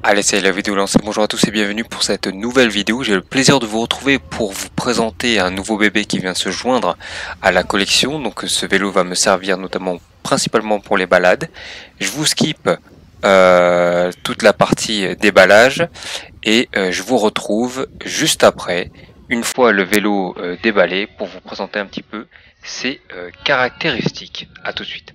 Allez, c'est la vidéo lancée. Bonjour à tous et bienvenue pour cette nouvelle vidéo. J'ai le plaisir de vous retrouver pour vous présenter un nouveau bébé qui vient se joindre à la collection. Donc ce vélo va me servir notamment principalement pour les balades. Je vous skip toute la partie déballage et je vous retrouve juste après, une fois le vélo déballé, pour vous présenter un petit peu ses caractéristiques. À tout de suite.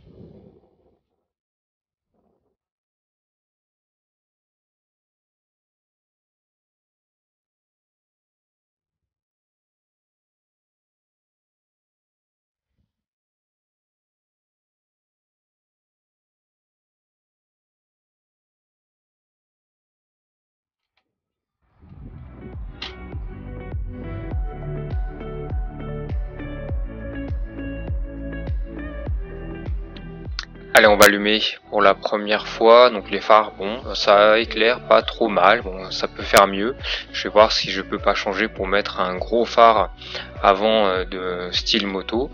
Allez, on va allumer pour la première fois. Donc les phares, bon, ça éclaire pas trop mal. Bon, ça peut faire mieux. Je vais voir si je peux pas changer pour mettre un gros phare avant de style moto.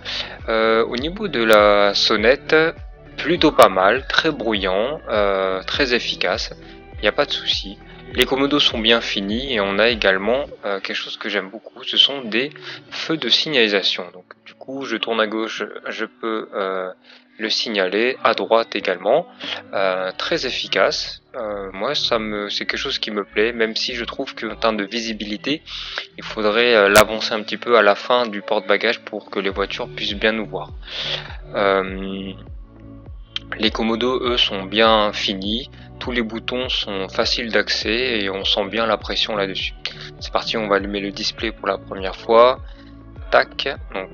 Au niveau de la sonnette, plutôt pas mal, très bruyant, très efficace. Il n'y a pas de souci. Les commodos sont bien finis et on a également quelque chose que j'aime beaucoup. Ce sont des feux de signalisation. Donc du coup, je tourne à gauche, je peux le signaler, à droite également, très efficace. Moi, c'est quelque chose qui me plaît, même si je trouve qu'en termes de visibilité, il faudrait l'avancer un petit peu à la fin du porte-bagages pour que les voitures puissent bien nous voir. Les commodos, eux, sont bien finis, tous les boutons sont faciles d'accès et on sent bien la pression là-dessus. C'est parti, on va allumer le display pour la première fois. Tac, donc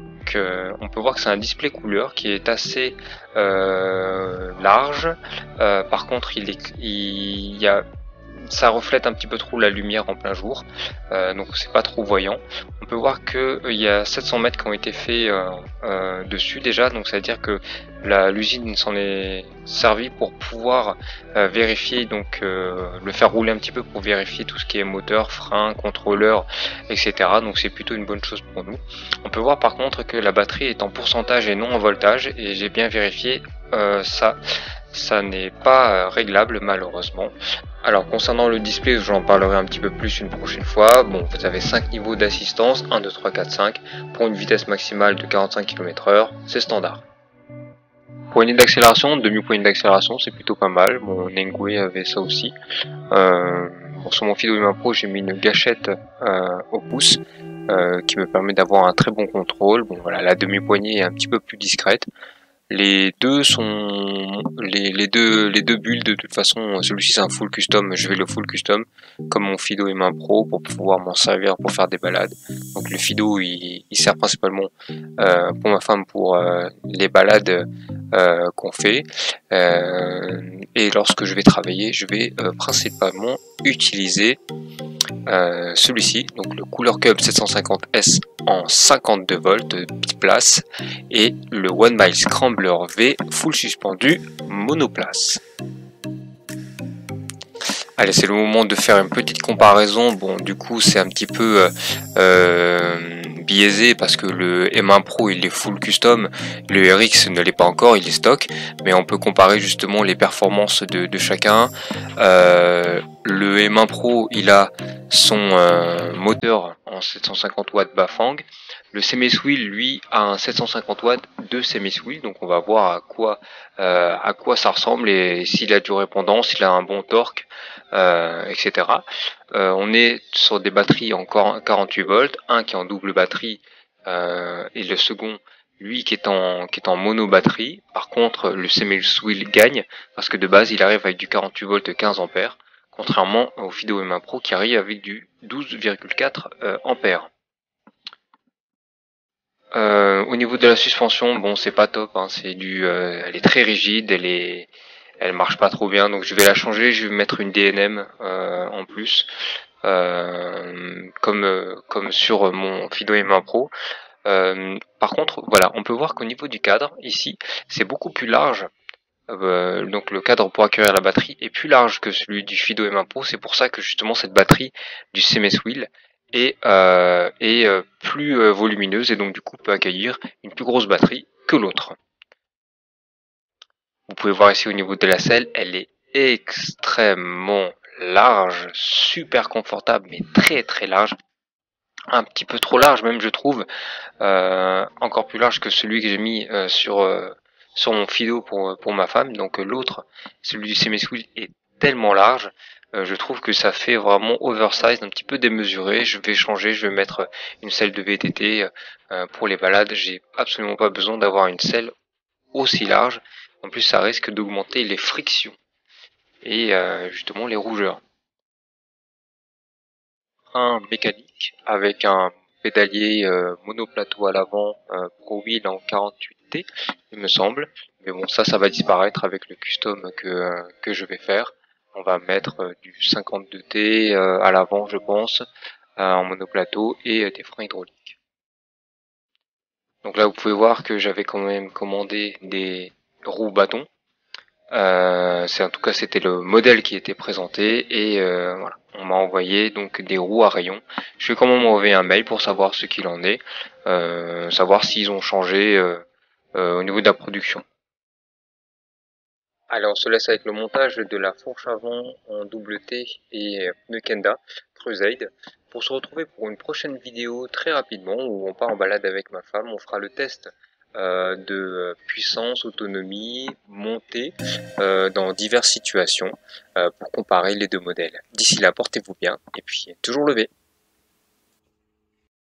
on peut voir que c'est un display couleur qui est assez large. Par contre, ça reflète un petit peu trop la lumière en plein jour, donc c'est pas trop voyant. On peut voir que il y a 700 mètres qui ont été faits dessus déjà, donc ça veut dire que l'usine s'en est servi pour pouvoir vérifier, donc le faire rouler un petit peu pour vérifier tout ce qui est moteur, frein, contrôleur, etc. Donc c'est plutôt une bonne chose pour nous. On peut voir par contre que la batterie est en pourcentage et non en voltage, et j'ai bien vérifié ça n'est pas réglable malheureusement. Alors concernant le display, j'en parlerai un petit peu plus une prochaine fois. Bon, vous avez 5 niveaux d'assistance, 1, 2, 3, 4, 5, pour une vitesse maximale de 45 km/h, c'est standard. Poignée d'accélération, demi-poignée d'accélération, c'est plutôt pas mal. Mon Nengui avait ça aussi. Bon, sur mon Fido Humain Pro, j'ai mis une gâchette au pouce qui me permet d'avoir un très bon contrôle. Bon voilà, la demi-poignée est un petit peu plus discrète. Les deux sont les deux builds de toute façon. Celui-ci c'est un full custom, je vais le full custom comme mon Fido et main pro pour pouvoir m'en servir pour faire des balades. Donc le Fido il sert principalement pour ma femme pour les balades qu'on fait, et lorsque je vais travailler je vais principalement utiliser celui-ci, donc le Cooler Cub 750S en 52 volts biplace et le One Mile Scrambler V full suspendu monoplace. Allez, c'est le moment de faire une petite comparaison. Bon, du coup, c'est un petit peu biaisé parce que le M1 Pro il est full custom, le RX ne l'est pas encore, il est stock, mais on peut comparer justement les performances de chacun. Le M1 Pro il a son moteur en 750 watts Bafang. Le Semiswheel lui a un 750 watts de Semiswheel, donc on va voir à quoi ça ressemble et s'il a du répondant, s'il a un bon torque, etc. On est sur des batteries en 48 volts, un qui est en double batterie et le second lui qui est en mono batterie. Par contre le Semiswheel gagne parce que de base il arrive avec du 48 volts 15 ampères, contrairement au Fido M1 Pro qui arrive avec du 12,4 ampères. Au niveau de la suspension, bon c'est pas top, hein, elle est très rigide, elle marche pas trop bien, donc je vais la changer, je vais mettre une DNM en plus, comme sur mon Fido M1 Pro. Par contre, voilà, on peut voir qu'au niveau du cadre, ici, c'est beaucoup plus large. Donc le cadre pour accueillir la batterie est plus large que celui du Fido M1 Pro. C'est pour ça que justement cette batterie du Semiswheel est plus volumineuse et donc du coup peut accueillir une plus grosse batterie que l'autre. Vous pouvez voir ici au niveau de la selle, elle est extrêmement large, super confortable, mais très très large. Un petit peu trop large même je trouve, encore plus large que celui que j'ai mis sur mon Fido pour ma femme. Donc l'autre, celui du Semi-Squeeze est tellement large, je trouve que ça fait vraiment oversize, un petit peu démesuré. Je vais changer, je vais mettre une selle de VTT pour les balades. J'ai absolument pas besoin d'avoir une selle aussi large. En plus ça risque d'augmenter les frictions et justement les rougeurs. Un mécanique avec un pédalier monoplateau à l'avant Pro Wheel en 48T, il me semble. Mais bon, ça va disparaître avec le custom que je vais faire. On va mettre du 52T à l'avant, je pense, en monoplateau et des freins hydrauliques. Donc là, vous pouvez voir que j'avais quand même commandé des roues bâtons. C'est en tout cas c'était le modèle qui était présenté et voilà, on m'a envoyé donc des roues à rayons. Je vais quand même envoyer un mail pour savoir ce qu'il en est, savoir s'ils ont changé au niveau de la production. Allez, on se laisse avec le montage de la fourche avant en double T et pneu Kenda Crusade pour se retrouver pour une prochaine vidéo très rapidement où on part en balade avec ma femme. On fera le test de puissance, autonomie, montée dans diverses situations pour comparer les deux modèles. D'ici là, portez-vous bien et puis toujours levé.